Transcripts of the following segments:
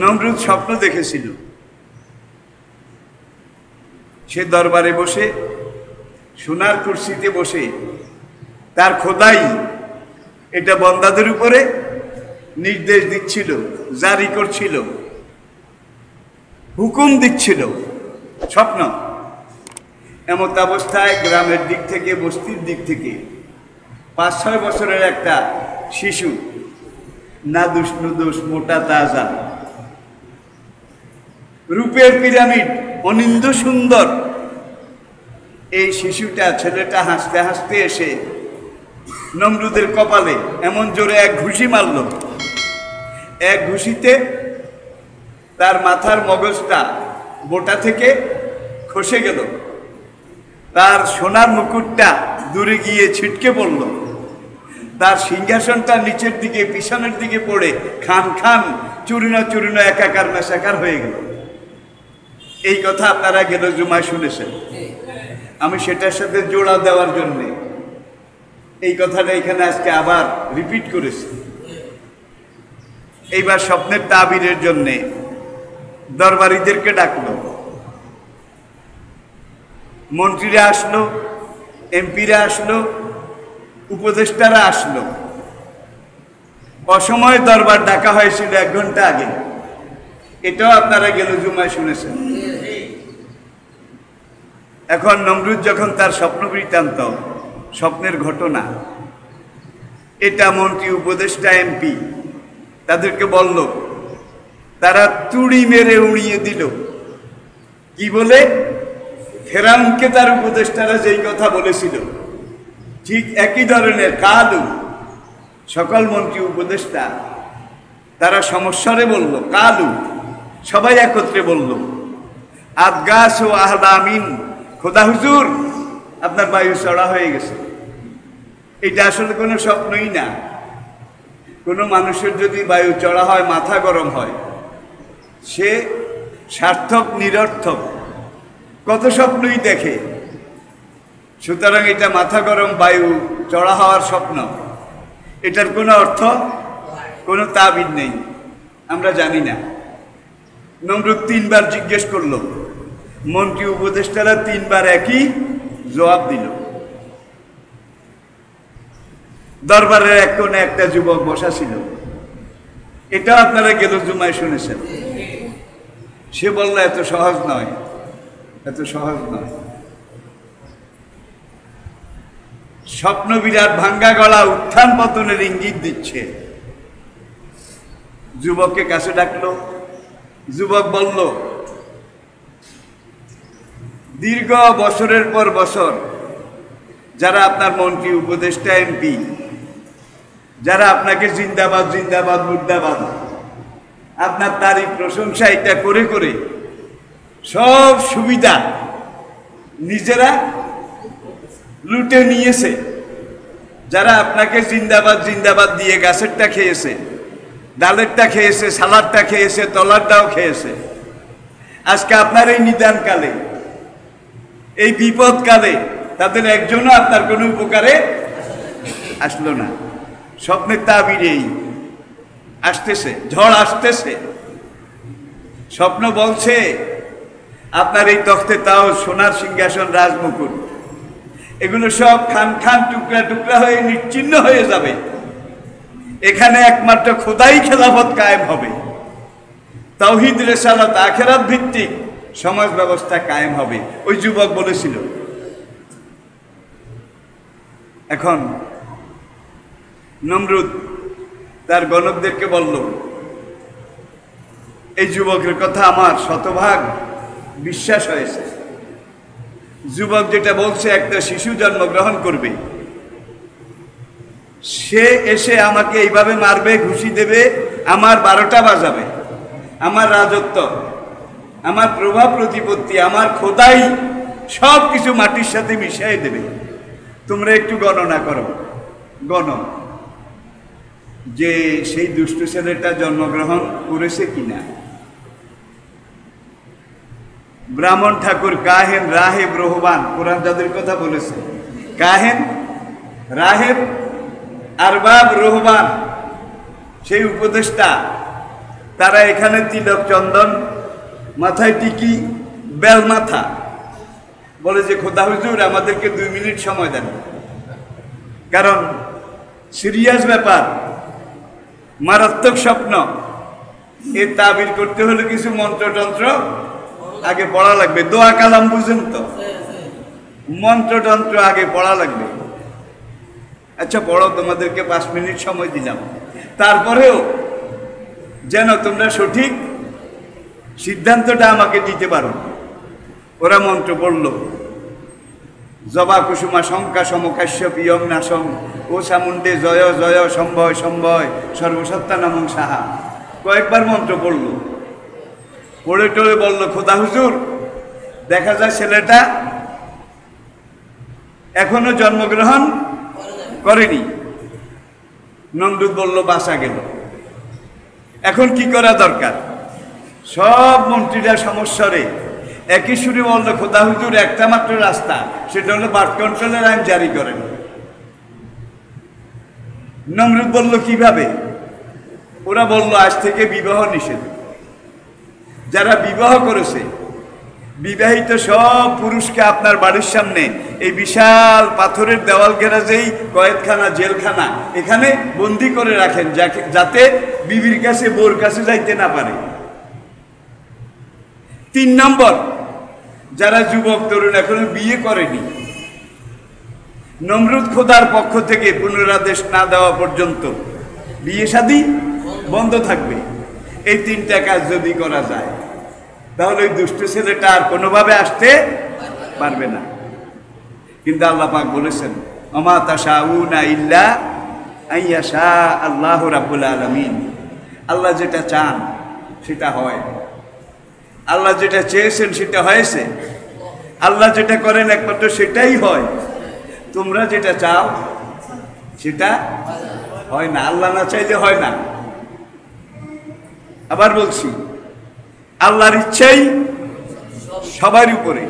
নমরুদ স্বপ্ন দেখেছিল, সে দরবারে বসে সোনার কুরসিতে বসে তার খোদাই এটা বন্দাদের উপরে নির্দেশ দিচ্ছিল, জারি করছিল, হুকুম দিচ্ছিল। স্বপ্ন। এমত অবস্থায় গ্রামের দিক থেকে, বস্তির দিক থেকে 5-6 বছরের একটা শিশু, নাদুস নুদুস, মোটা তাজা, রূপের পিরামিড, অনিন্দ সুন্দর, এই শিশুটা, ছেলেটা হাসতে হাসতে এসে নমরুদের কপালে এমন জোরে এক ঘুষি মারল, এক ঘুষিতে তার মাথার মগজটা বোটা থেকে খসে গেল, তার সোনার মুকুটটা দূরে গিয়ে ছিটকে পড়ল, তার সিংহাসনটা নিচের দিকে, পিছনের দিকে পড়ে খান খান, চূর্ণ চূর্ণ, একাকার মেশাকার হয়ে গেল। এই কথা আপনারা গেল জুমায় শুনেছেন। আমি সেটার সাথে জোড়া দেওয়ার জন্যে এই কথাটা এখানে আজকে আবার রিপিট করেছি। এইবার স্বপ্নের তাবিরের জন্যে দরবারীদেরকে ডাকলো, মন্ত্রীরা আসলো, এমপিরা আসলো, উপদেষ্টারা আসলো। অসময়ে দরবার ডাকা হয়েছিল 1 ঘন্টা আগে, এটাও আপনারা গেল জুমায় শুনেছেন। এখন নমরুদ যখন তার স্বপ্ন বৃত্তান্ত, স্বপ্নের ঘটনা, এটা মন্ত্রী, উপদেষ্টা, এমপি তাদেরকে বলল, তারা তুড়ি মেরে উড়িয়ে দিল। কি বলে? ফেরাউনকে তার উপদেষ্টারা যেই কথা বলেছিল ঠিক একই ধরনের কালু। সকল মন্ত্রী, উপদেষ্টা তারা সমস্যারে বলল কালু, সবাই একত্রে বলল, আদগাস ও আহলামিন, খোদা হুজুর আপনার বায়ু চড়া হয়ে গেছে। এটা আসলে কোনো স্বপ্নই না। কোনো মানুষের যদি বায়ু চড়া হয়, মাথা গরম হয়, সে সার্থক নিরর্থক কত স্বপ্নই দেখে। সুতরাং এটা মাথা গরম, বায়ু চড়া হওয়ার স্বপ্ন, এটার কোনো অর্থ, কোনো তাবিদ নেই, আমরা জানি না। নমরুদ 3 বার জিজ্ঞেস করলো, মন্ত্রী উপদেষ্টারা 3 বার একই জবাব দিল। দরবারের এক কোণে একটা যুবক বসা ছিল, এটা আপনারা গেল জুমায় শুনেছেন। সে বলল, এত সহজ নয়, এত সহজ নয়। স্বপ্ন বিরাট, ভাঙ্গা গলা, উত্থান পতনের ইঙ্গিত দিচ্ছে। যুবককে কাছে ডাকলো। যুবক বলল, দীর্ঘ বছরের পর বছর যারা আপনার মন্ত্রী, উপদেষ্টা, এমপি, যারা আপনাকে জিন্দাবাদ জিন্দাবাদ মুর্দাবাদ, আপনার তারিফ প্রশংসা এটা করে করে সব সুবিধা নিজেরা লুটে নিয়েছে, যারা আপনাকে জিন্দাবাদ জিন্দাবাদ দিয়ে গাছেরটা খেয়েছে, ডালেরটা খেয়েছে, সালাডটা খেয়েছে, তলারটাও খেয়েছে, আজকে আপনার এই নিদানকালে, এই বিপদকালে তাদের একজনও আপনার কোনো উপকারে আসলো না। স্বপ্নের তাবিরেই আসতেছে, ঝড় আসতেছে। স্বপ্ন বলছে আপনার এই তখ্তে তাও, সোনার সিংহাসন, রাজমুকুট, এগুলো সব খান খান, টুকরা টুকরা হয়ে নিশ্চিহ্ন হয়ে যাবে। এখানে একমাত্র খোদাই খেলাফত কায়েম হবে, তাওহীদ, রিসালাত, আখিরাত ভিত্তিক সমাজ ব্যবস্থা কায়েম হবে। ওই যুবক বলেছিল। এখন নমরুদ তার গণকদেরকে বলল, এই যুবকের কথা আমার শতভাগ বিশ্বাস হয়েছে। যুবক যেটা বলছে, একটা শিশু জন্মগ্রহণ করবে, সে এসে আমাকে এইভাবে মারবে, ঘুষি দেবে, আমার 12টা বাজাবে, আমার রাজত্ব, আমার প্রভাব প্রতিপত্তি, আমার খোদাই সব কিছু মাটির সাথে মিশিয়ে দেবে। তোমরা একটু গণনা করো, যে সেই দুষ্ট ছেলেটা জন্মগ্রহণ করেছে কিনা। ব্রাহ্মণ ঠাকুর, কাহেন, রাহেব, রোহবান, কোরআন যাদের কথা বলেছে, কাহেন, রাহেব, আরবাব, রোহবান, সেই উপদেষ্টা তারা এখানে তিলক চন্দন, মাথায় টিকি, বেল মাথা, বলে যে খোদা হুজুর আমাদেরকে 2 মিনিট সময় দেন, কারণ সিরিয়াস ব্যাপার, মারাত্মক স্বপ্ন, এর তাবির করতে হলে কিছু মন্ত্রতন্ত্র আগে পড়া লাগবে। দোয়া কালাম বুঝেন তো, মন্ত্রতন্ত্র আগে পড়া লাগবে। আচ্ছা পড়ো, তোমাদেরকে 5 মিনিট সময় দিলাম, তারপরেও যেন তোমরা সঠিক সিদ্ধান্তটা আমাকে দিতে পারো। ওরা মন্ত্র পড়ল, জবা কুসুমা শঙ্কা সমকাশ্য পিয়ং নাশং ও চামুণ্ডে জয় জয় সম্ভয় সম্ভয় সর্বসত্তা নামং সাহা, কয়েকবার মন্ত্র পড়ল। পড়ে টড়ে বলল খোদা হুজুর দেখা যায় ছেলেটা এখনো জন্মগ্রহণ করেনি। নমরুদ বলল বাসা গেল, এখন কি করা দরকার? সব মন্ত্রীরা সমস্যারে একই সুরে বলল খোদা হুজুর একটা মাত্র রাস্তা, সেটা হলো বার্থ কন্ট্রোলের আইন জারি করেন। নমরুদ বলল কিভাবে? ওরা বলল আজ থেকে বিবাহ নিষেধ। যারা বিবাহ করেছে, বিবাহিত সব পুরুষকে আপনার বাড়ির সামনে এই বিশাল পাথরের দেওয়াল ঘেরা যেই কয়েদখানা, জেলখানা, এখানে বন্দি করে রাখেন, যাতে বিবির কাছে বোর কাছে যাইতে না পারে। 3 নম্বর, যারা যুবক তরুণ এখনো বিয়ে করেনি, নমরুদ খোদার পক্ষ থেকে পুনরাদেশ না দেওয়া পর্যন্ত বিয়ে শাদী বন্ধ থাকবে। এই 3টা কাজ যদি করা যায় তাহলে ওই দুষ্ট ছেলেটা আর কোনোভাবে আসতে পারবে না। কিন্তু আল্লাহ পাক বলেছেন আমা তাশাউনা ইল্লা আইয়াশা আল্লাহু রাব্বুল আলামিন, আল্লাহ যেটা চান সেটা হয়, আল্লাহ যেটা চেয়েছেন সেটা হয়েছে, আল্লাহ যেটা করেন একমাত্র সেটাই হয়। তোমরা যেটা চাও সেটা হয় না, আল্লাহ না চাইলে হয় না। আবার বলছি, আল্লাহর ইচ্ছাই সবার উপরে।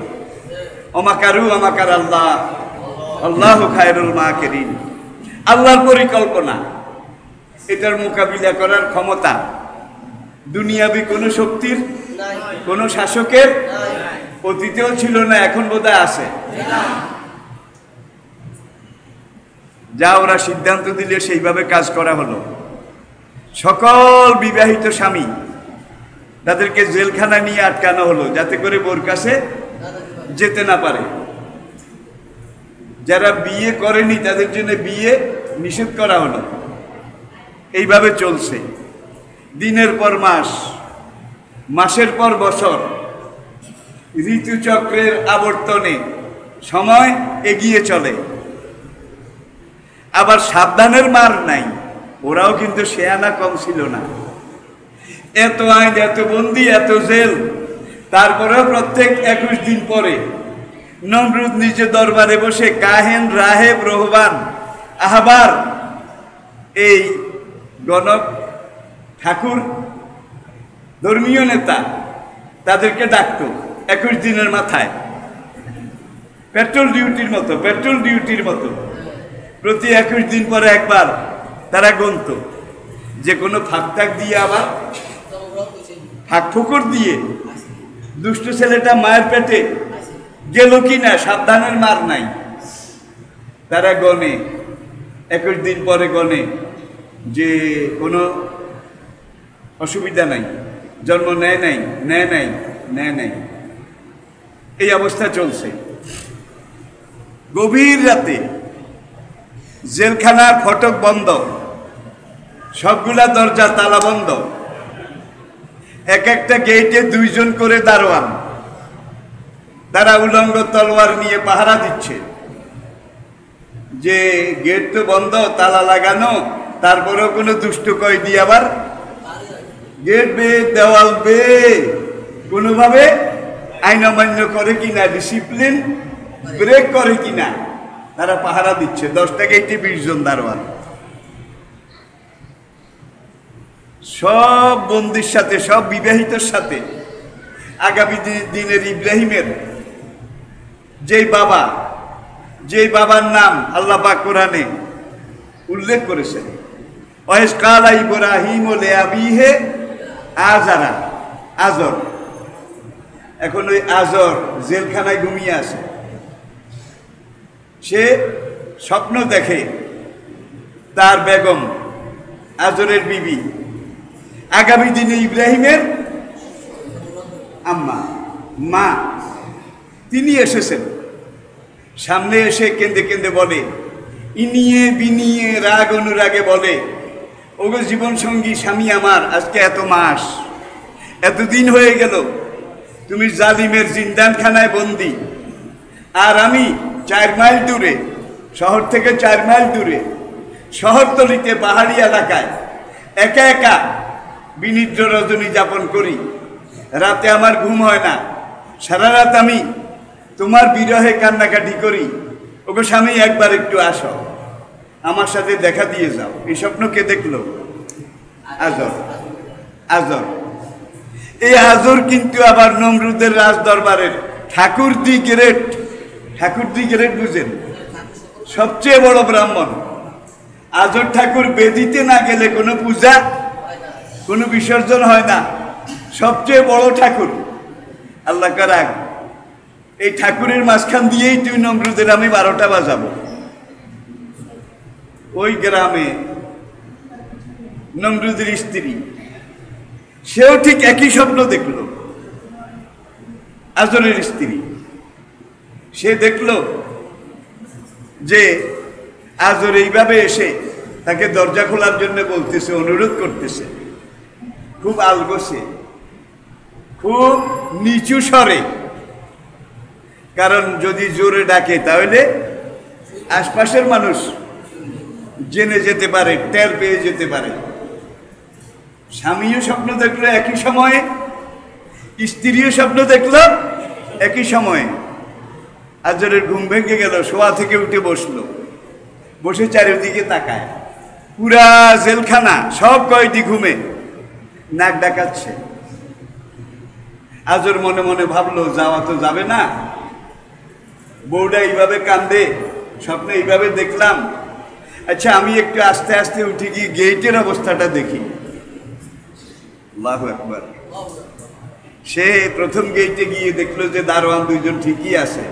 অমাকারু আমাকার আল্লাহ আল্লাহু খায়রুল মাকিরিন, আল্লাহর পরিকল্পনা, এটার মোকাবিলা করার ক্ষমতা দুনিয়াবি কোনো শক্তির, কোনো শাসকের অতীতেও ছিল না, এখন বোধহয় আছে। যা ওরা সিদ্ধান্ত দিলে সেইভাবে কাজ করা হলো। সকল বিবাহিত স্বামী তাদেরকে জেলখানা নিয়ে আটকানো হলো, যাতে করে বোর কাছে যেতে না পারে। যারা বিয়ে করেনি তাদের জন্য বিয়ে নিষেধ করা হলো। এইভাবে চলছে দিনের পর মাস, মাসের পর বছর, ঋতুচক্রের আবর্তনে সময় এগিয়ে চলে। আবার সাবধানের মার নাই, ওরাও কিন্তু শেয়ানা কম ছিল না। এত আইন, এত বন্দি, এত জেল, তারপরেও প্রত্যেক 21 দিন পরে নমরুদ নিজে দরবারে বসে কাহেন, রাহেব, রহবান, আহবার, এই গণক ঠাকুর, ধর্মীয় নেতা, তাদেরকে ডাকত 21 দিনের মাথায়, পেট্রোল ডিউটির মতো প্রতি 21 দিন পরে একবার তারা গুনত, যে কোনো ফাঁক দিয়ে, আবার ফাঁক ফোকর দিয়ে দুষ্ট ছেলেটা মায়ের পেটে গেল কিনা সাবধানের মার নাই। তারা গনে 21 দিন পরে গনে যে কোনো অসুবিধা নাই, জন্ম নেয় নাই। এই অবস্থা চলছে। গভীর রাতে জেলখানার ফটক বন্ধ, সবগুলা দরজা তালা বন্ধ, এক একটা গেটে 2 জন করে দারোয়ান, তারা উলঙ্গ তলোয়ার নিয়ে পাহারা দিচ্ছে। যে গেট তো বন্ধ, তালা লাগানো, তারপরেও কোনো দুষ্ট কয়েদি আবার গেট বেয়ে, দেওয়াল বেয়ে কোনোভাবে আইন অমান্য করে কিনা, ডিসিপ্লিন ব্রেক করে কিনা, তারা পাহারা দিচ্ছে। 10টা গেটে 20 জন দারোয়ান, সব বন্দির সাথে, সব বিবাহিতর সাথে। আগামী দিনের ইব্রাহিমের যেই বাবার নাম আল্লাহ পাক কোরআনে উল্লেখ করেছেন, ওয়াইজ কালা ইব্রাহিম লিআবিহি আজারা, আজর। এখন ওই আজর জেলখানায় ঘুমিয়ে আছে। সে স্বপ্ন দেখে তার বেগম আজরের বিবি আগামী দিনে ইব্রাহিমের আম্মা, মা, তিনি এসেছেন। সামনে এসে কেঁদে কেঁদে বলে, ইনিয়ে বিনিয়ে রাগ অনুরাগে বলে, ওগো জীবন সঙ্গী স্বামী আমার, আজকে এত মাস, এতদিন হয়ে গেল তুমি জালিমের জিন্দানখানায় বন্দি, আর আমি 4 মাইল দূরে, শহর থেকে 4 মাইল দূরে শহরতলিতে পাহাড়ি এলাকায় একা একা বিনিদ্র রজনী যাপন করি। রাতে আমার ঘুম হয় না, সারা রাত আমি তোমার বিরহে কান্নাকাটি করি। ওগো স্বামী, একবার একটু আসো, আমার সাথে দেখা দিয়ে যাও। এই স্বপ্ন কে দেখলো? আজর। আজর, এই আজর কিন্তু আবার নমরুদের রাজ দরবারের ঠাকুর দি গ্রেট। ঠাকুর দি গ্রেট বুঝেন? সবচেয়ে বড় ব্রাহ্মণ। আজর ঠাকুর বেদিতে না গেলে কোনো পূজা, কোনো বিসর্জন হয় না। সবচেয়ে বড় ঠাকুর, আল্লাহ কারাগ। এই ঠাকুরের মাঝখান দিয়েই তুই নমরুদের আমি 12টা বাজাবো। ওই গ্রামে নমরুদের স্ত্রী, সেও ঠিক একই স্বপ্ন দেখল। আজরের স্ত্রী, সে দেখল যে আজর এইভাবে এসে তাকে দরজা খোলার জন্য বলতেছে, অনুরোধ করতেছে, খুব আলগোছে, খুব নিচু স্বরে। কারণ যদি জোরে ডাকে তাহলে আশপাশের মানুষ জেনে যেতে পারে, টের পেয়ে যেতে পারে। স্বামীও স্বপ্ন দেখলো একই সময়ে, স্ত্রীও স্বপ্ন দেখলো একই সময়ে। আজরের ঘুম ভেঙে গেল, শোয়া থেকে উঠে বসলো, বসে চারিদিকে তাকায়। পুরা জেলখানা সব কয়টি ঘুমে, নাক ডাকাচ্ছে। আজর মনে মনে ভাবলো, যাওয়া তো যাবে না, বউটা এইভাবে কান্দে, স্বপ্নে এইভাবে দেখলাম। আচ্ছা, আমি একটু আস্তে আস্তে উঠে গিয়ে গেটের অবস্থাটা দেখি। আল্লাহু আকবার। সে প্রথম গেটে গিয়ে দেখলো যে দারোয়ান 2জন ঠিকই আছে।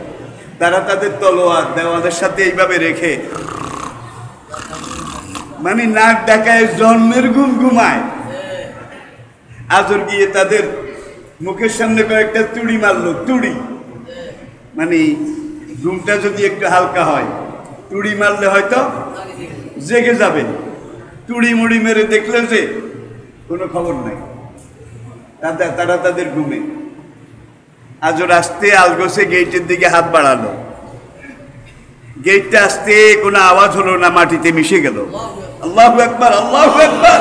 তারা তাদের তলোয়ার দেওয়ালের সাথে এইভাবে রেখে, মানে নাক ডাকায় জন্মের ঘুম ঘুমায়। আজর গিয়ে তাদের মুখের সামনে কয়েকটা তুড়ি মারলো। তুড়ি মানে ঘুমটা যদি একটু হালকা হয়, তুড়ি মারলে হয়তো জেগে যাবে। তুড়ি মুড়ি মেরে দেখলে যে কোনো খবর নাই, তারা তাদের ঘুমে। আজর আসতে আলগোসে গেটের দিকে হাত বাড়ালো। গেটটা আসতে কোনো আওয়াজ হলো না, মাটিতে মিশে গেল। আল্লাহু আকবার, আল্লাহু আকবার।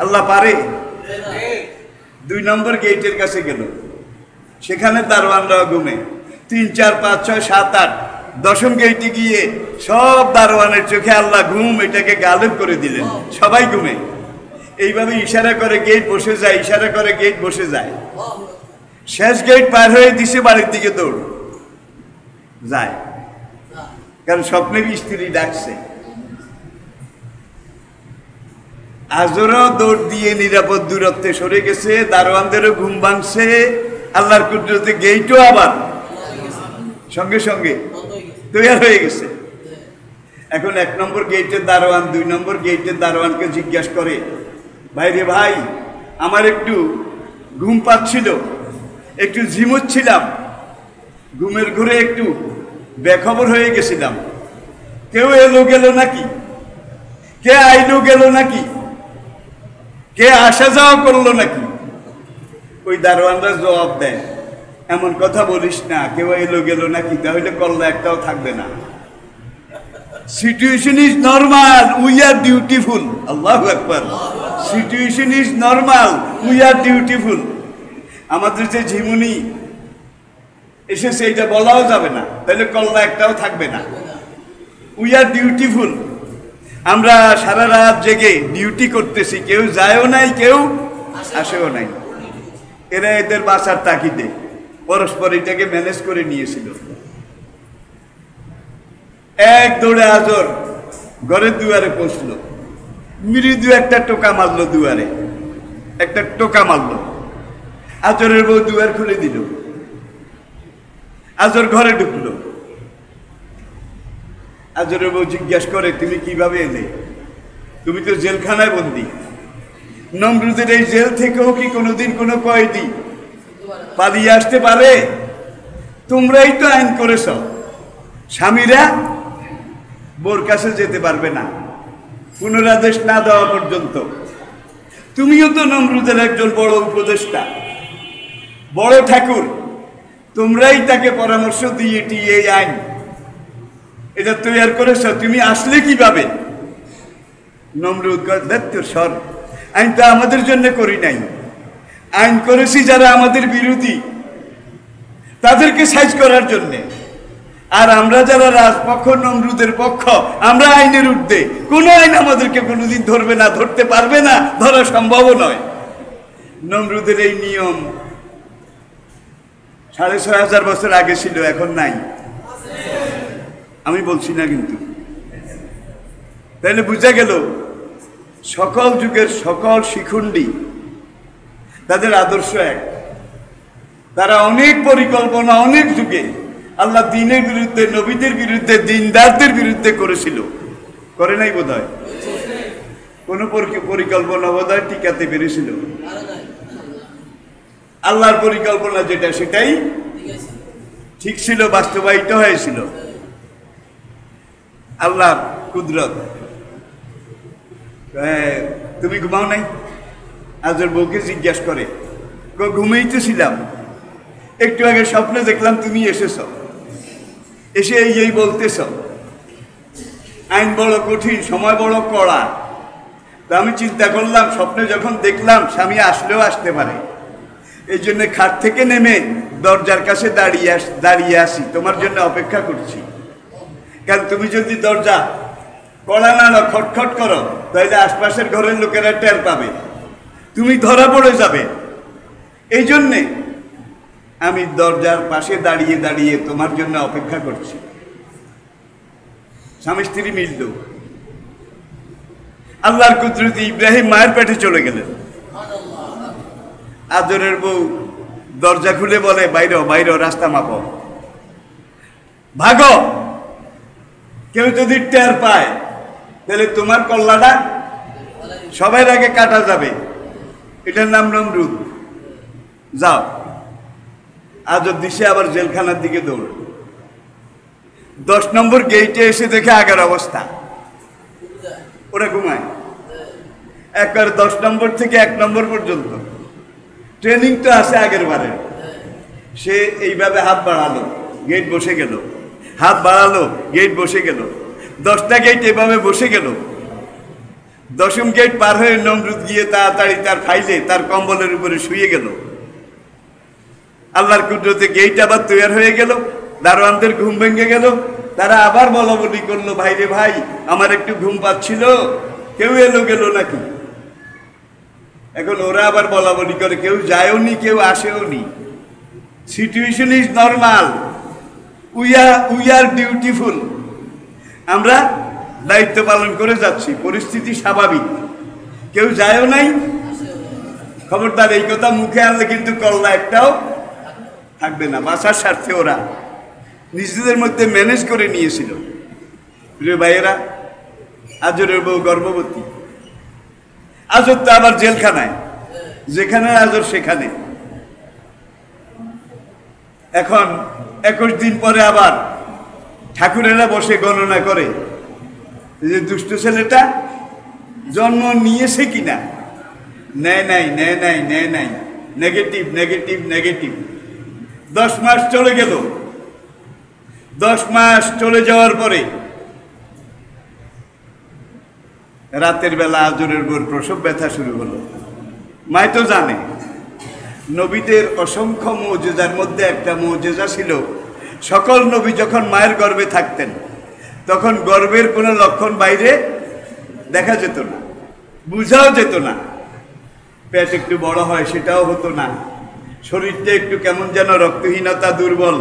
আল্লাহ পারে। 2 নম্বর গেটের কাছে গেল, সেখানে দারোয়ানরা ঘুমে। 3, 4, 5, 6, 7, 8, 10ম গেটে গিয়ে সব দারোয়ানের চোখে আল্লাহ ঘুম এটাকে গালেব করে দিলেন। সবাই ঘুমে। এইভাবে ইশারা করে গেট বসে যায়, ইশারা করে গেট বসে যায়। শেষ গেট পার হয়ে দিছে, বাড়ির দিকে দৌড় যায়, কারণ স্বপ্নের স্ত্রী ডাকছে। আজরও দৌড় দিয়ে নিরাপদ দূরত্বে সরে গেছে, দারোয়ানদেরও ঘুম ভাঙছে। আল্লাহর কুদরতে গেটও আবার সঙ্গে সঙ্গে তৈরি হয়ে গেছে। এখন 1 নম্বর গেটের দারোয়ান 2 নম্বর গেটের দারোয়ানকে জিজ্ঞাসা করে, ভাই রে ভাই, আমার একটু ঘুম পাচ্ছিল, একটু ঝিমুচ্ছিলাম, ঘুমের ঘুরে একটু বেখবর হয়ে গেছিলাম। কেউ এলো গেল নাকি? কে আইলো গেল নাকি? কে আসা যাওয়া করলো নাকি? ওই দারোয়ানরা জবাব দেয়, এমন কথা বলিস না, কেউ এলো গেল নাকি, তাহলে কল্লা একটাও থাকবে না। Situation is normal, we are dutiful. আল্লাহু আকবার। Situation is normal, we are dutiful. আমাদের যে ঝিমুনি এসেছে এটা বলাও যাবে না, তাহলে কল্লা একটাও থাকবে না। We are dutiful. আমরা সারা রাত জেগে ডিউটি করতেছি, কেউ যায়ও নাই, কেউ আসেও নাই। এরা এদের বাঁচার তাগিদে পরস্পর এটাকে ম্যানেজ করে নিয়েছিল। এক দৌড়ে আজর ঘরের দুয়ারে পৌঁছলো, মৃদু একটা টোকা মারলো দুয়ারে। একটা টোকা মারল। আজরের বউ দুয়ার খুলে দিল, আজর ঘরে ঢুকলো। আজরের বউ জিজ্ঞাসা করে, তুমি কিভাবে এলে? তুমি তো জেলখানায় বন্দী। নমরুদের এই জেল থেকেও কি কোনোদিন কোনো কয়েদি পালিয়ে আসতে পারে? তোমরাই তো আইন করেছ স্বামীরা বোর কাছে যেতে পারবে না পুনরাদেশ না দেওয়া পর্যন্ত। তুমিও তো নমরুদের একজন বড় উপদেষ্টা, বড় ঠাকুর, তোমরাই তাকে পরামর্শ দিয়ে এই আইন এটা তৈরি করেছ, তুমি আসলে কিভাবে? নমরুদ সর, আইনটা আমাদের জন্য করি নাই, আইন করেছি যারা আমাদের বিরোধী তাদেরকে সাইজ করার জন্যে। আর আমরা যারা রাজপক্ষ, নমরুদের পক্ষ, আমরা আইনের ঊর্ধ্বে। কোনো আইন আমাদেরকে কোনোদিন ধরবে না, ধরতে পারবে না, ধরা সম্ভব নয়। নমরুদের এই নিয়ম ৬৫০০ বছর আগে ছিল, এখন নাই। আমি বলছি না কিন্তু। তাইলে বুঝা গেল সকল যুগের সকল শিখুন্ডি তাদের আদর্শ এক। তারা অনেক পরিকল্পনা অনেক যুগে আল্লাহ দ্বীনের বিরুদ্ধে, নবীদের বিরুদ্ধে, দিনদারদের বিরুদ্ধে করেছিল, করে নাই বোধ হয়? কোন পরিকল্পনা বোধ হয় টিকাতে পেরেছিল? আল্লাহর পরিকল্পনা যেটা সেটাই ঠিক ছিল, বাস্তবায়িত হয়েছিল। আল্লাহর কুদরত। তুমি ঘুমাও নাই? আজর বউকে জিজ্ঞাসা করে, ঘুমাইতেছিলাম, একটু আগে স্বপ্নে দেখলাম তুমি এসেছ, এসে এই বলতেছ আইন বড় কঠিন, সময় বড় কড়া। তা আমি চিন্তা করলাম, স্বপ্নে যখন দেখলাম স্বামী আসলেও আসতে পারে, এই জন্য খাট থেকে নেমে দরজার কাছে দাঁড়িয়ে আসি, তোমার জন্য অপেক্ষা করছি। কারণ তুমি যদি দরজা কড়া না খটখট করো তাহলে আশপাশের ঘরের লোকেরা টের পাবে, তুমি ধরা পড়ে যাবে। এই জন্যে আমি দরজার পাশে দাঁড়িয়ে দাঁড়িয়ে তোমার জন্য অপেক্ষা করছি। স্বামী স্ত্রী মিলল। আল্লাহর কুদরতে ইব্রাহিম মায়ের পেটে চলে গেলেন। আজরের বউ দরজা খুলে বলে, বাইরে বাইরে, রাস্তা মাপো, ভাগো। কেউ যদি টের পায় তাহলে তোমার কল্লাটা সবার আগে কাটা যাবে। এটার নাম নমরুদ। যাও। আজর দিশে আবার জেলখানার দিকে দৌড়। 10 নম্বর গেইটে এসে দেখে আগের অবস্থা, ওরা ঘুমায়। একবার 10 নম্বর থেকে 1 নম্বর পর্যন্ত ট্রেনিং তো আছে আগের বারে। সে এইভাবে হাত বাড়ালো, গেট বসে গেল, হাত বাড়ালো, গেট বসে গেল, 10টা গেট এভাবে বসে গেল। 10ম গেট পার হয়ে নমরুদ গিয়ে তাড়াতাড়ি তার ফাইলে তার কম্বলের উপরে শুয়ে গেল। আল্লাহর কুদরতে গেট আবার তৈরি হয়ে গেল। দারোয়ানদের ঘুম ভেঙে গেল। তারা আবার বলা বলি করলো, ভাই রে ভাই, আমার একটু ঘুম পাচ্ছিল, কেউ এলো গেল নাকি? এখন ওরা আবার বলা বলি করে, কেউ যায়ও নি, কেউ আসেও নি। Situation is normal, we are dutiful. আমরা দায়িত্ব পালন করে যাচ্ছি, পরিস্থিতি স্বাভাবিক, কেউ যায়ও নাই। খবরদার, এই কথা মুখে আনলে কিন্তু কল্লা একটাও থাকবে না। বাঁচার স্বার্থে ওরা নিজেদের মধ্যে ম্যানেজ করে নিয়েছিল। প্রিয় ভাইয়েরা, আজরের বউ গর্ভবতী। আজর তো আবার জেলখানায়, যেখানে আজর সেখানে। এখন 21 দিন পরে আবার ঠাকুরেরা বসে গণনা করে যে দুষ্ট ছেলেটা জন্ম নিয়েছে কিনা। নেয় নাই, নেগেটিভ নেগেটিভ নেগেটিভ। 10 মাস চলে গেল। 10 মাস চলে যাওয়ার পরে রাতের বেলা আজরের বউর প্রসব ব্যথা শুরু হলো। মায় তো জানে, নবীদের অসংখ্য মুজিজার মধ্যে একটা মুজিজা ছিল, সকল নবী যখন মায়ের গর্ভে থাকতেন তখন গর্ভের কোনো লক্ষণ বাইরে দেখা যেত না, বুঝাও যেত না। পেট একটু বড় হয় সেটাও হতো না, শরীরটা একটু কেমন যেন রক্তহীনতা, দুর্বল,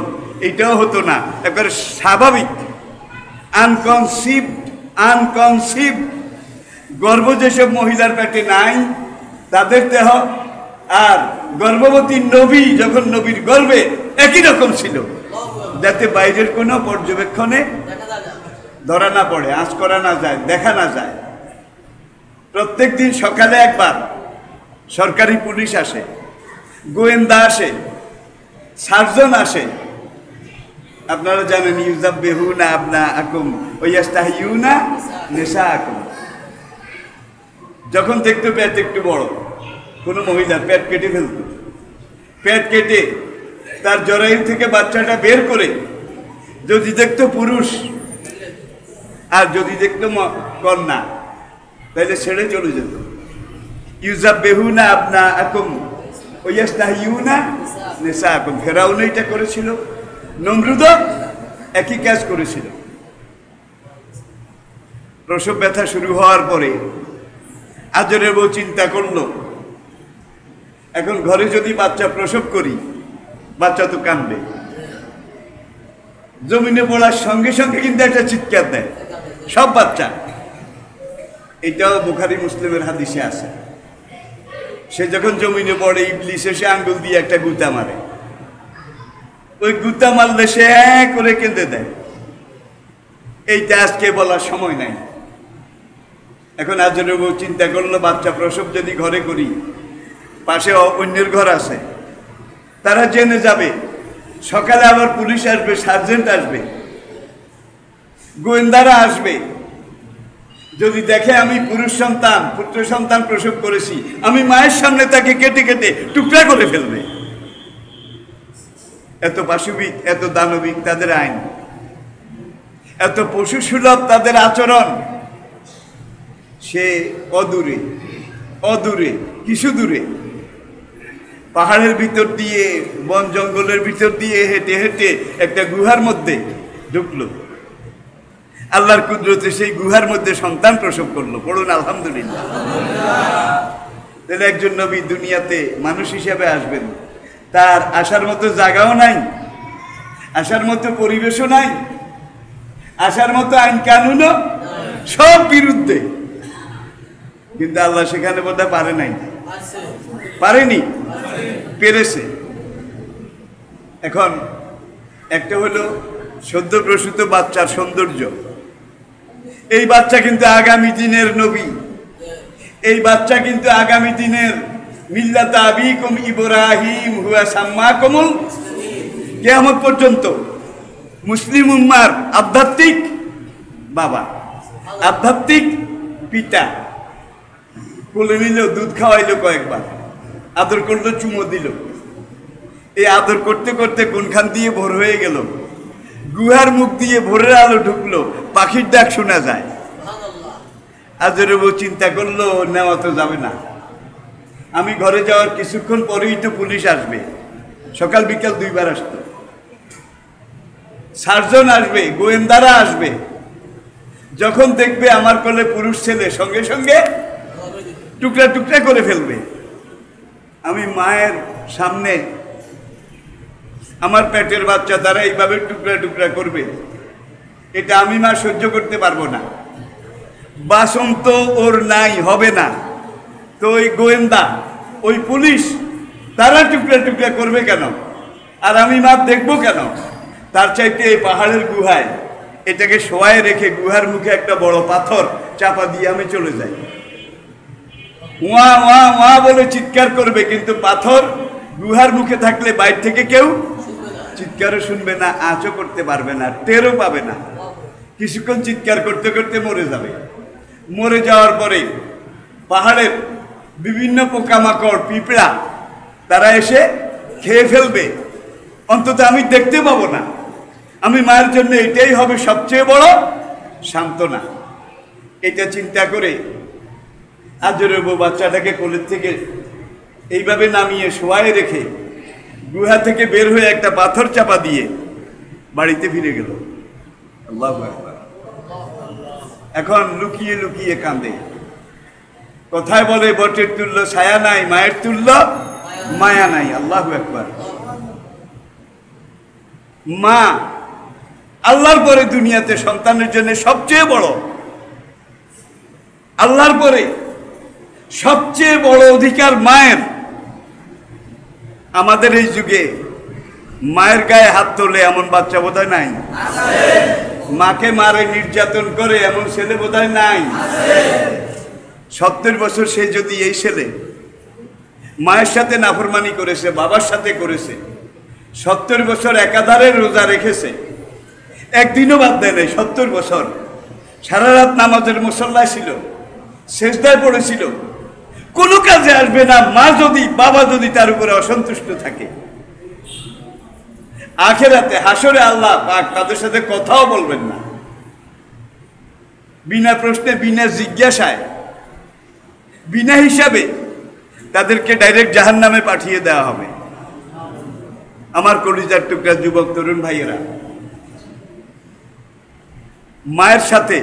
এটাও হতো না। একবারে স্বাভাবিক, আনকনসিভড। গর্ভ যেসব মহিলার পেটে নাই তাদের দেহ আর গর্ভবতী নবী যখন নবীর গর্ভে একই রকম ছিল, যাতে বাইরের কোনো পর্যবেক্ষণে ধরা না পড়ে, আঁচ করা না যায়, দেখা না যায়। প্রত্যেক দিন সকালে একবার সরকারি পুলিশ আসে, গোয়েন্দা আসে, সার্জন আসে। আপনারা জানেন ইউযাব্বিহুনা আবনাআকুম ওয়া ইস্তাহইয়ুনা নিসাআকুম। যখন দেখতো পেট একটু বড়, কোনো মহিলার পেট কেটে ফেলত, পেট কেটে তার জরায়ু থেকে বাচ্চাটা বের করে যদি দেখতো পুরুষ আর যদি দেখতো কন্যা, তাহলে ছেড়ে চলে যেত। ইউযাব্বিহুনা আবনাআকুম ওয়া ইস্তাহইয়ুনা নিসাআকুম। ফেরাউন এটা করেছিল, নমরুদও একই কাজ করেছিল। প্রসব ব্যথা শুরু হওয়ার পরে আজরের বউ চিন্তা করলো, এখন ঘরে যদি বাচ্চা প্রসব করি, বাচ্চা তো কাঁদবে। জমিনে পড়ার সঙ্গে সঙ্গে কিন্তু একটা চিৎকার দেয় সব বাচ্চা। এটাও বুখারী মুসলিমের হাদিসে আছে। সে যখন জমিনে পড়ে, ইবলিস এসে আঙ্গুল দিয়ে একটা গুতা মারে। ওই গুতা মারলে সে করে কেঁদে দেয়। এইটা আজকে বলার সময় নাই। এখন আজরের বউ চিন্তা করলো, বাচ্চা প্রসব যদি ঘরে করি, পাশে অন্যের ঘর আছে, তারা জেনে যাবে, সকালে আবার পুলিশ আসবে, সার্জেন্ট আসবে, গোয়েন্দারা আসবে। যদি দেখে আমি পুরুষ সন্তান, পুত্র সন্তান প্রসব করেছি, আমি মায়ের সামনে তাকে কেটে কেটে টুকরা করে ফেলবে। এত পাশবিক, এত দানবিক তাদের আইন, এত পশু সুলভ তাদের আচরণ। সে অদূরে অদূরে কিছু দূরে পাহাড়ের ভিতর দিয়ে, বন জঙ্গলের ভিতর দিয়ে হেঁটে হেঁটে একটা গুহার মধ্যে ঢুকলো। আল্লাহর কুদরতে সেই গুহার মধ্যে সন্তান প্রসব করলো। পড়ুন আলহামদুলিল্লাহ। তাহলে একজন নবী দুনিয়াতে মানুষ হিসেবে আসবেন, তার আসার মতো জায়গাও নাই, আসার মতো পরিবেশও নাই, আসার মতো আইন কানুনও সব বিরুদ্ধে। কিন্তু আল্লাহ সেখানে বোধহয় পারে নাই, পারেনি, পেরেছে। এখন একটা হলো সদ্য প্রসূত বাচ্চার সৌন্দর্য। এই বাচ্চা কিন্তু আগামী দিনের নবী, এই বাচ্চা কিন্তু আগামী দিনের মিল্লাতা আবিকুম ইব্রাহিম হুয়া সাম্মাকুমুল, কিয়ামত পর্যন্ত মুসলিম উম্মার আধ্যাত্মিক বাবা, আধ্যাত্মিক পিতা। কোলে নিল, দুধ খাওয়াইলো, কয়েকবার আদর করলো, চুমো দিল। এই আদর করতে করতে কোনখান দিয়ে ভোর হয়ে গেল, গুহার মুখ দিয়ে ভোরের আলো ঢুকলো, পাখির ডাক শোনা যায়। আজরের বউ চিন্তা করলো, নেওয়া তো যাবে না। আমি ঘরে যাওয়ার কিছুক্ষণ পরেই তো পুলিশ আসবে, সকাল বিকাল দুইবার আসতো, সার্জন আসবে, গোয়েন্দারা আসবে। যখন দেখবে আমার কোলে পুরুষ ছেলে, সঙ্গে সঙ্গে টুকরা টুকরা করে ফেলবে। আমি মায়ের সামনে আমার পেটের বাচ্চা দ্বারা এইভাবে টুকরা টুকরা করবে, এটা আমি মা সহ্য করতে পারবো না। বাসন তো ওর নাই, হবে না। তো ওই গোয়েন্দা, ওই পুলিশ, তারা টুকরা টুকরা করবে কেন, আর আমি মা দেখবো কেন? তার চাইতে এই পাহাড়ের গুহায় এটাকে শোয়ায় রেখে গুহার মুখে একটা বড় পাথর চাপা দিয়ে আমি চলে যাই। ওয়া ওয়া ওয়া বলে চিৎকার করবে, কিন্তু পাথর গুহার মুখে থাকলে বাইরে থেকে কেউ চিৎকারও শুনবে না, আঁচও করতে পারবে না, টেরও পাবে না। কিছুক্ষণ চিৎকার করতে করতে মরে যাবে। মরে যাওয়ার পরে পাহাড়ের বিভিন্ন পোকামাকড়, পিঁপড়া, তারা এসে খেয়ে ফেলবে। অন্তত আমি দেখতে পাবো না। আমি মায়ের জন্য এটাই হবে সবচেয়ে বড় সান্ত্বনা। এটা চিন্তা করে আজরের বউ বাচ্চাটাকে কোলের থেকে এইভাবে নামিয়ে শোয়ায় রেখে গুহা থেকে বের হয়ে একটা পাথর চাপা দিয়ে বাড়িতে ফিরে গেল। আল্লাহু আকবার। এখন লুকিয়ে লুকিয়ে কাঁদে। কথায় বলে, বটের তুল্য ছায়া নাই, মায়ের তুল্য মায়া নাই। আল্লাহু আকবার। মা আল্লাহর পরে দুনিয়াতে সন্তানের জন্য সবচেয়ে বড়। আল্লাহর পরে সবচেয়ে বড় অধিকার মায়ের। আমাদের এই যুগে মায়ের গায়ে হাত তোলে এমন বাচ্চা বোধহয় নাই, মাকে মারে নির্যাতন করে এমন ছেলে বোধহয় নাই। 70 বছর সে যদি এই ছেলে মায়ের সাথে নাফরমানি করেছে, বাবার সাথে করেছে, 70 বছর একাধারে রোজা রেখেছে, একদিনও বাদ দেয় নাই, 70 বছর সারা রাত নামাজের মুসল্লায় ছিল, সেজদায় পড়েছিল, কোনো কাজে আসবে না মা যদি বাবা যদি তার উপরে অসন্তুষ্ট থাকে। আখেরাতে হাসরে আল্লাহ পাক তাদের সাথে কথাও বলবেন না, বিনা প্রশ্নে, বিনা জিজ্ঞাসায়, বিনা হিসাবে তাদেরকে ডাইরেক্ট জাহান্নামে পাঠিয়ে দেওয়া হবে। আমার কলিজার টুকরা যুবক তরুণ ভাইয়েরা, মায়ের সাথে,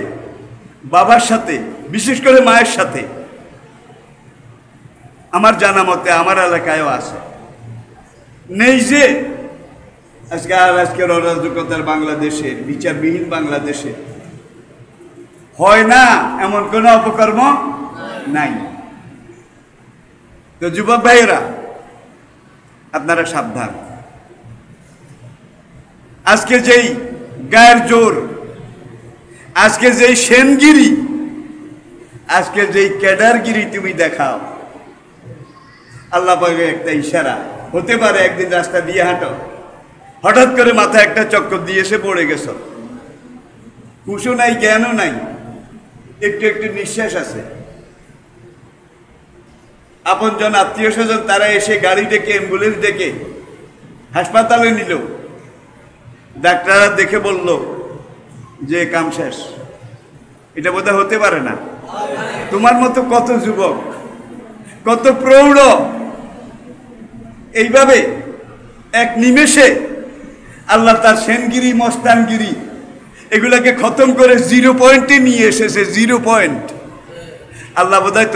বাবার সাথে, বিশেষ করে মায়ের সাথে, আমার জানা মতে আমার এলাকায়ও আছে, নেই যে আজকের অরাজকতার বাংলাদেশের, বিচারবিহীন বাংলাদেশে হয় না এমন কোনো অপকর্ম নাই। তো যুবক ভাইয়েরা, আপনারা সাবধান। আজকে যেই গায়ের জোর, আজকে যেই সেনগিরি, আজকে যেই ক্যাডারগিরি তুমি দেখাও, আল্লাহ পাকের একটা ইশারা হতে পারে। একদিন রাস্তা দিয়ে হাঁটো, হঠাৎ করে মাথায় একটা চক্কর দিয়ে এসে পড়ে গেছ, হুঁশও নাই, জ্ঞানও নাই, একটু একটু নিঃশ্বাস আছে, আপনজন আত্মীয় স্বজন তারা এসে গাড়ি ডেকে, অ্যাম্বুলেন্স ডেকে হাসপাতালে নিল, ডাক্তাররা দেখে বলল যে কাম শেষ। এটা বোধহয় হতে পারে না। তোমার মতো কত যুবক, কত প্রৌঢ় এইভাবে এক নিমেষে আল্লাহ তার সেনগিরি, মস্তানগিরি এগুলাকে খতম করে 0 পয়েন্টে নিয়ে এসেছে। 0 পয়েন্ট। আল্লাহ বোধহয়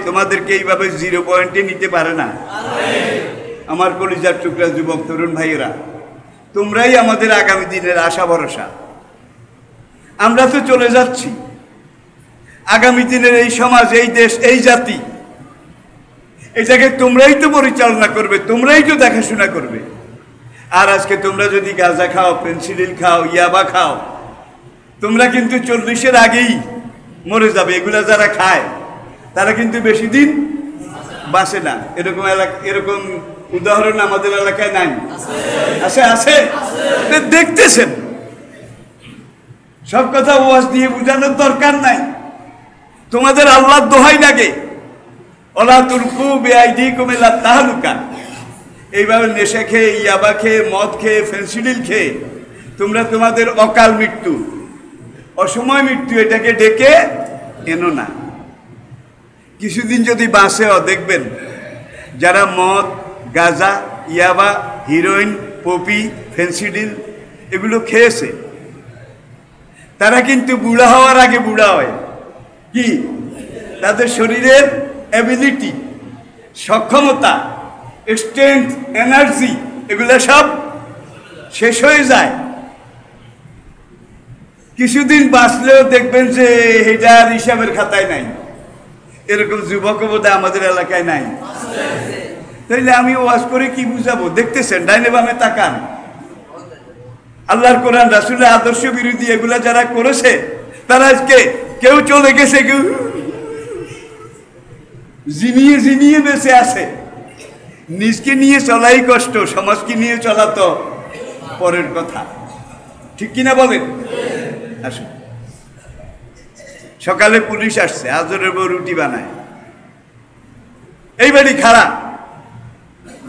তোমাদেরকে এইভাবে 0 পয়েন্টে নিতে পারে না। আমার কলিজার টুকরা যুবক তরুণ ভাইয়েরা, তোমরাই আমাদের আগামী দিনের আশা ভরসা। আমরা তো চলে যাচ্ছি, আগামী দিনের এই সমাজ, এই দেশ, এই জাতি, এটাকে তোমরাই তো পরিচালনা করবে, তোমরাই তো দেখাশোনা করবে। আর আজকে তোমরা যদি গাঁজা খাও, পেন্সিডিল খাও, ইয়াবা খাও, তোমরা কিন্তু 40-এর আগেই মরে যাবে। এগুলা যারা খায় তারা কিন্তু বেশি দিন বাঁচে না। এরকম উদাহরণ আমাদের এলাকায় নাই? আছে, আছে, দেখতেছেন। সব কথা ওয়াজ দিয়ে বোঝানোর দরকার নাই। তোমাদের আল্লাহর দোহাই লাগে, ওলা তুলকু বিআইদিকুম ইলা তাহলুকা। এইভাবে নেশা খেয়ে, ইয়াবা খেয়ে, মদ খেয়ে, ফেন্সিডিল খেয়ে তোমরা তোমাদের অকাল মৃত্যু, অসময় মৃত্যু এটাকে ডেকে এনো না। কিছুদিন যদি বাঁচেও দেখবেন যারা মদ, গাঁজা, ইয়াবা, হিরোইন, পপি, ফেন্সিডিল এগুলো খেয়েছে, তারা কিন্তু বুড়া হওয়ার আগে বুড়া হয়। কি? তাদের শরীরের অ্যাবিলিটি, সক্ষমতা, স্ট্রেংথ, এনার্জি এগুলো সব শেষ হয়ে যায়। কিছুদিন বাঁচলেও দেখবেন যে এটার হিসাবের খাতায় নাই। এরকম যুবক বোধহয় আমাদের এলাকায় নাই। তাইলে আমি ওয়াজ করে কি বুঝাবো? দেখতেছেন, ডাইনে বামে তাকান। আল্লাহর কোরআন, রাসূলের আদর্শ বিরোধী এগুলা যারা করেছে, তারা আজকে কেউ চলে গেছে, কেউ জিনিয়ে জিনিয়ে বেঁচে আছে। নিজকে নিয়ে চলাই কষ্ট, সমাজকে নিয়ে চলা তো পরের কথা। ঠিক কিনা বলেন? আসুন। সকালে পুলিশ আসছে, আজরের বউ রুটি বানায়, এই বাড়ি খারাপ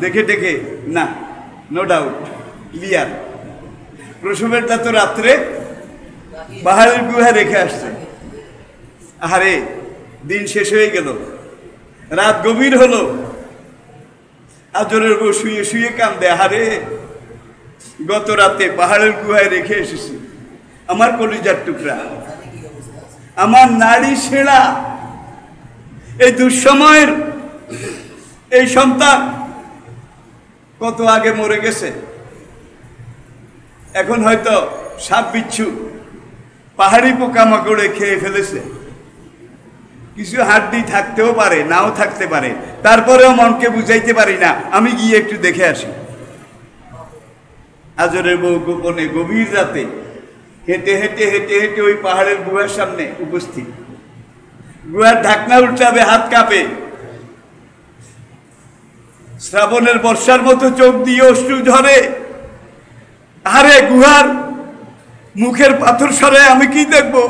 দেখে দেখে, না, নো ডাউট, ক্লিয়ার। প্রসবেরটা তো রাত্রে পাহাড়ের গুহায় রেখে আসছে। আরে দিন শেষ হয়ে গেল, রাত গভীর হলো, আজরের বউ শুয়ে শুয়ে কান্দে। আরে গত রাতে পাহাড়ের গুহায় রেখে এসেছি আমার কলিজার টুকরা, আমার নারী ছেঁড়া, এই দুঃসময়ের এই সন্তান কত আগে মরে গেছে। এখন হয়তো সাপ বিচ্ছু, পাহাড়ি পোকামাকড়ে খেয়ে ফেলেছে। কিছু হাড্ডি থাকতেও পারে, নাও থাকতে পারে, তারপরেও মনকে বুঝাইতে পারি না, আমি গিয়ে একটু দেখে আসি। আজরের বউ গোপনে গভীর রাতে হেঁটে হেঁটে হেঁটে হেঁটে ওই পাহাড়ের গুহার সামনে উপস্থিত। গুহার ঢাকনা উল্টাবে, হাত কাঁপে, শ্রাবণের বর্ষার মতো চোখ দিয়ে অশ্রু ঝরে। আরে গুহার মুখের পাথর সরায় আমি কি দেখবো?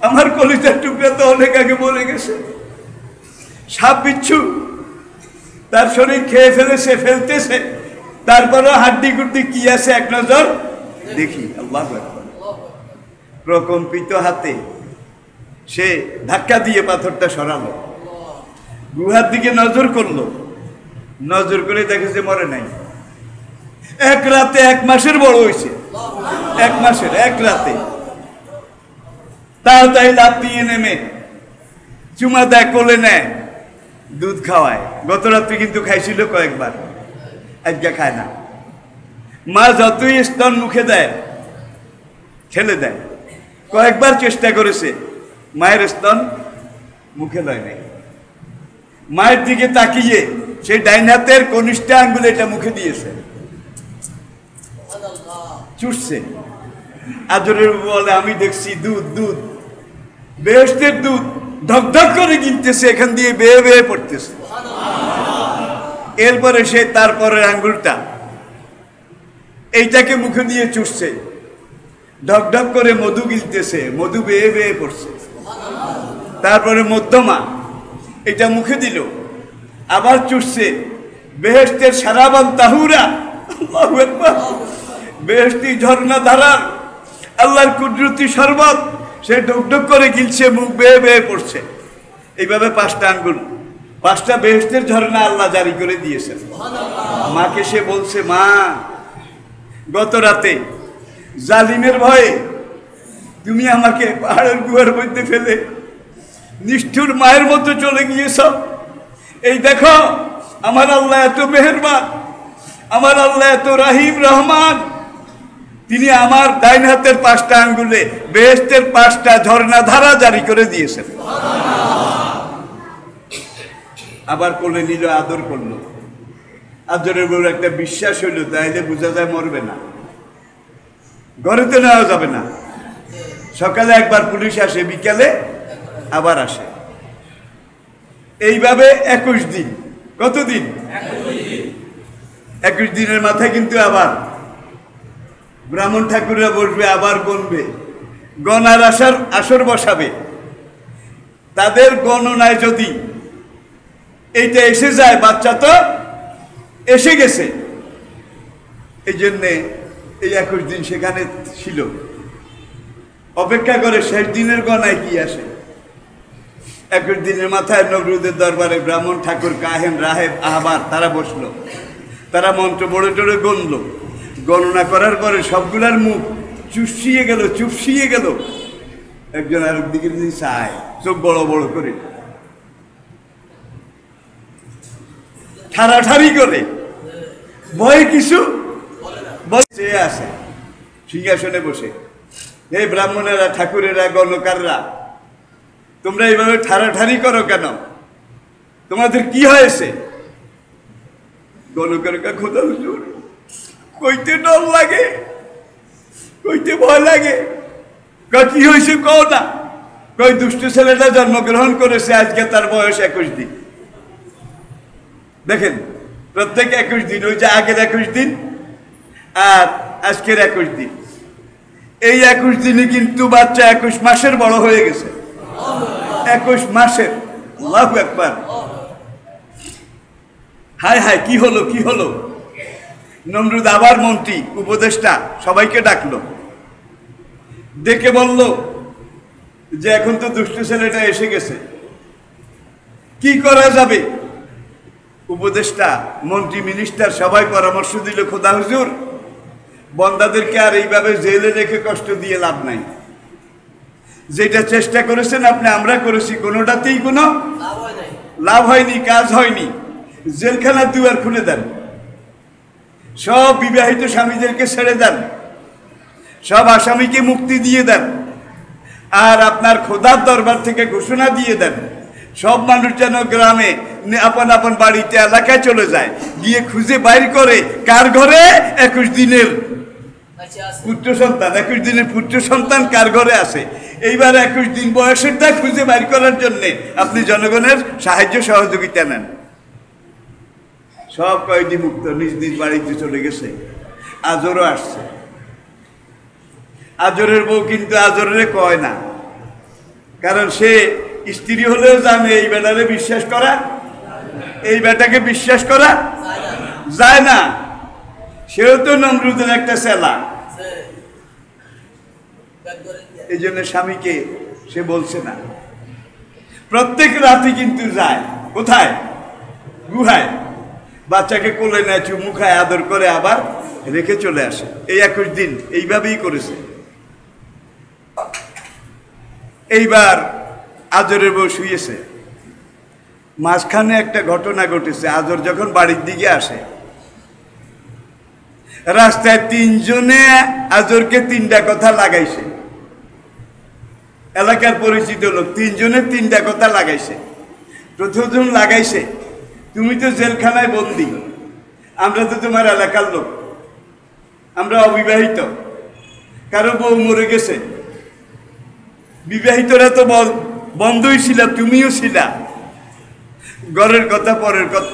আমার কলিজার টুকরা তো অনেক আগে মরে গেছে। সাপ বিচ্ছু তার শরীর খেয়ে ফেলেছে, ফেলতেছে, তারপরে হাড্ডি গুড্ডি কি আছে এক নজর দেখি। আল্লাহু আকবার। প্রকম্পিত হাতে সে ধাক্কা দিয়ে পাথরটা সরালো, গুহার দিকে নজর করলো, নজর করে দেখেছে মরে নাই। এক রাতে 1 মাসের বড় হয়েছে, 1 মাসের, এক রাতে। তাড়াতাড়ি লাফ দিয়ে নেমে চুমা দেয়, কোলে নেয়, দুধ খাওয়ায়। গত রাত্রে কিন্তু খাইছিল কয়েকবার, আজকে খায় না। মা যতই স্তন মুখে দেয় ঠেলে দেয়। কয়েকবার চেষ্টা করেছে, মায়ের স্তন মুখে লয় নাই। মায়ের দিকে তাকিয়ে সেই ডাইন হাতের কনিষ্ঠ আঙ্গুলে এটা মুখে দিয়েছে, চুষছে। আজরের বলে আমি দেখছি দুধ, দুধ, বেহেশতের দুধ ধকধক করে গিলতেছে, এখান দিয়ে বেয়ে বেয়ে পড়তেছে। এরপরে সে তারপরের আঙ্গুলটা এইটাকে মুখে দিয়ে চুষছে, ঢকঢক করে মধু গিলতেছে, মধু বেয়ে বেয়ে পড়ছে। তারপরে মধ্যমা এটা মুখে দিল, আবার চুষছে। বেহেশতের সারাবান তাহুরা, আল্লাহু আকবার, বেহেশতি ঝর্ণা ধারার আল্লাহর কুদরতি শরবত সে ঢকঢক করে গিলছে, মুখ বেয়ে বেয়ে পড়ছে। এইভাবে 5টা আঙ্গুল, 5টা বেহেশতের ঝর্ণা আল্লাহ জারি করে দিয়েছেন। মাকে সে বলছে, মা গত রাতে জালিমের ভয়ে তুমি আমাকে পাহাড়ের গুহার মধ্যে ফেলে নিষ্ঠুর মায়ের মতো চলে গিয়েছ। এই দেখো আমার আল্লাহ এত মেহেরবান, আমার আল্লাহ এত রাহিম রহমান, তিনি আমার ডাইন হাতের 5টা আঙ্গুলে বেহেশতের 5টা ঝর্ণা ধারা জারি করে দিয়েছেন। আবার কোলে নিল, আদর করলো। আদরের বড় একটা বিশ্বাস হইল, তাইলে বোঝা যায় মরবে না, ঘরে তো নেওয়া যাবে না। সকালে একবার পুলিশ আসে, বিকালে আবার আসে। এইভাবে 21 দিন। কতদিন? 21 দিনের মাথায় কিন্তু আবার ব্রাহ্মণ ঠাকুররা বসবে, আবার গণবে, গণার আসর বসাবে। তাদের গণনায় যদি এইটা এসে যায়, বাচ্চা তো এসে গেছে, এই জন্যে এই 21 দিন সেখানে ছিল, অপেক্ষা করে শেষ দিনের গণায় কি আসে। 21 দিনের মাথায় নবরুদের দরবারে ব্রাহ্মণ ঠাকুর, কাহেন, রাহেব, আহবার তারা বসলো। তারা মন্ত্র পড়ে টড়ে গণলো। গণনা করার পরে সবগুলার মুখ চুপসিয়ে গেল, চুপসিয়ে গেল। একজন আরেক দিকে চায়, চোখ বড় বড় করে, ঠাড়াঠাড়ি করে, ভয়ে কিছু বসে আসে সিংহাসনে বসে। হে ব্রাহ্মণেরা, ঠাকুরেরা, গণকাররা, তোমরা এইভাবে ঠাড়াঠাড়ি করো কেন? তোমাদের কি হয়েছে? গণকারকা, খোদা হুজুর, কইতে ডর লাগে, কইতে ভয় লাগে। কি হয়েছে কও না। কই দুষ্ট ছেলেটা জন্মগ্রহণ করেছে, আজকে তার বয়স 21 দিন। দেখেন, প্রত্যেক 21 দিন, ওই যে আগের 21 দিন আর আজকের 21 দিন, এই 21 দিনে কিন্তু বাচ্চা 21 মাসের বড় হয়ে গেছে। 21 মাসের। আল্লাহু আকবার। হায় হায়, কি হলো, কি হলো? নমরুদ আবার মন্ত্রী, উপদেষ্টা সবাইকে ডাকলো, ডেকে বলল যে এখন তো দুষ্ট ছেলেটা এসে গেছে, কি করা যাবে? উপদেষ্টা, মন্ত্রী, মিনিস্টার সবাই পরামর্শ দিল, খোদা হুজুর, বন্দাদেরকে আর এইভাবে জেলে রেখে কষ্ট দিয়ে লাভ নাই। যেটা চেষ্টা করেছেন আপনি, আমরা করেছি, কোনোটাতেই কোনো লাভ হয়নি, কাজ হয়নি। জেলখানার দুয়ার খুলে দেন, সব বিবাহিত স্বামীদেরকে ছেড়ে দেন, সব আসামিকে মুক্তি দিয়ে দেন, আর আপনার খোদার দরবার থেকে ঘোষণা দিয়ে দেন সব মানুষ যেন গ্রামে আপন আপন বাড়িতে এলাকায় চলে যায়, গিয়ে খুঁজে বাইর করে কার ঘরে 21 দিনের পুত্র সন্তান, 21 দিনের পুত্র সন্তান কার ঘরে আছে। এইবার 21 দিন বয়সেরটা খুঁজে বাইর করার জন্য আপনি জনগণের সাহায্য সহযোগিতা নেন। সব কয়েদি মুক্ত নিজ নিজ বাড়িতে চলে গেছে। আজরও আসছে। আজরের বউ কিন্তু আজরের কয় না, কারণ সে স্ত্রী হলেও জানে এই বেটারে বিশ্বাস করা, এই বেটাকে বিশ্বাস করা যায় না। সেও তো নমরুদের একটা সেলা। এই জন্য স্বামীকে সে বলছে না। প্রত্যেক রাতে কিন্তু যায় কোথায়? গুহায়। বাচ্চাকে কোলে নেয়, চুমু খায়, আদর করে, আবার রেখে চলে আসে। এই 21 দিন এইভাবেই করেছে। এইবার আজরের বউ শুয়েছে। মাঝখানে একটা ঘটনা ঘটেছে। আজর যখন বাড়ির দিকে আসে, রাস্তায় 3 জনে আজরকে 3টা কথা লাগাইছে। এলাকার পরিচিত লোক 3 জনে 3টা কথা লাগাইছে। প্রথম লাগাইছে, তুমি তো জেলখানায় বন্দী, আমরা তো তোমার এলাকার লোক, আমরা অবিবাহিত, কারো বউ মরে গেছে, বিবাহিতরা তো বন্ধই ছিল, তুমিও ছিলা। ঘরের কথা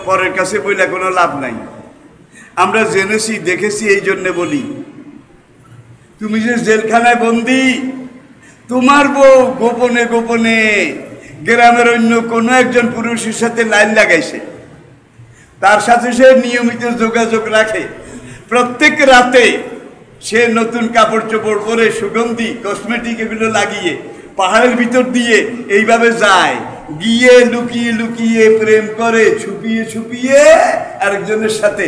পরের কাছে বইলে কোনো লাভ নাই। আমরা জেনেছি, দেখেছি, এই জন্য বলি, তুমি যে জেলখানায় বন্দী, তোমার বউ গোপনে গোপনে গ্রামের অন্য কোনো একজন পুরুষের সাথে লাইন লাগাইছে। তার সাথে সে নিয়মিত যোগাযোগ রাখে। প্রত্যেক রাতে সে নতুন কাপড় চোপড় পরে, সুগন্ধি কসমেটিক এগুলো লাগিয়ে পাহাড়ের ভিতর দিয়ে এইভাবে যায়, গিয়ে লুকিয়ে লুকিয়ে প্রেম করে, ছুপিয়ে ছুপিয়ে আরেকজনের সাথে।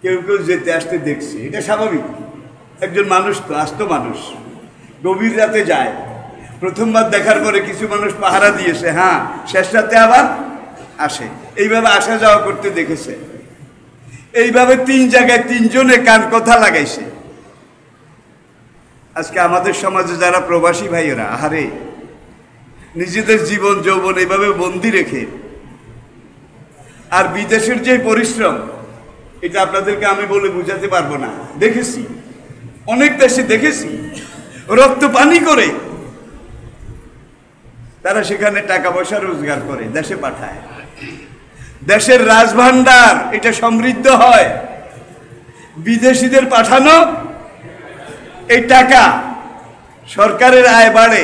কেউ কেউ যেতে আসতে দেখছে, এটা স্বাভাবিক। একজন মানুষ তো, আস্ত মানুষ, গভীর রাতে যায়। প্রথমবার দেখার পরে কিছু মানুষ পাহারা দিয়েছে, হ্যাঁ, শেষ রাতে আবার আসে। এইভাবে আসা যাওয়া করতে দেখেছে। এইভাবে 3 জায়গায় 3 জনে কান কথা লাগাইছে। আজকে আমাদের সমাজে যারা প্রবাসী ভাইয়েরা, আহারে, নিজেদের জীবন যৌবন এইভাবে বন্দি রেখে, আর বিদেশের যে পরিশ্রম, এটা আপনাদেরকে আমি বলে বুঝাতে পারবো না। দেখেছি, অনেক দেশে দেখেছি, রক্ত পানি করে তারা সেখানে টাকা পয়সা রোজগার করে দেশে পাঠায়। দেশের রাজভান্ডার এটা সমৃদ্ধ হয়, বিদেশিদের পাঠানো এই টাকা, সরকারের আয় বাড়ে।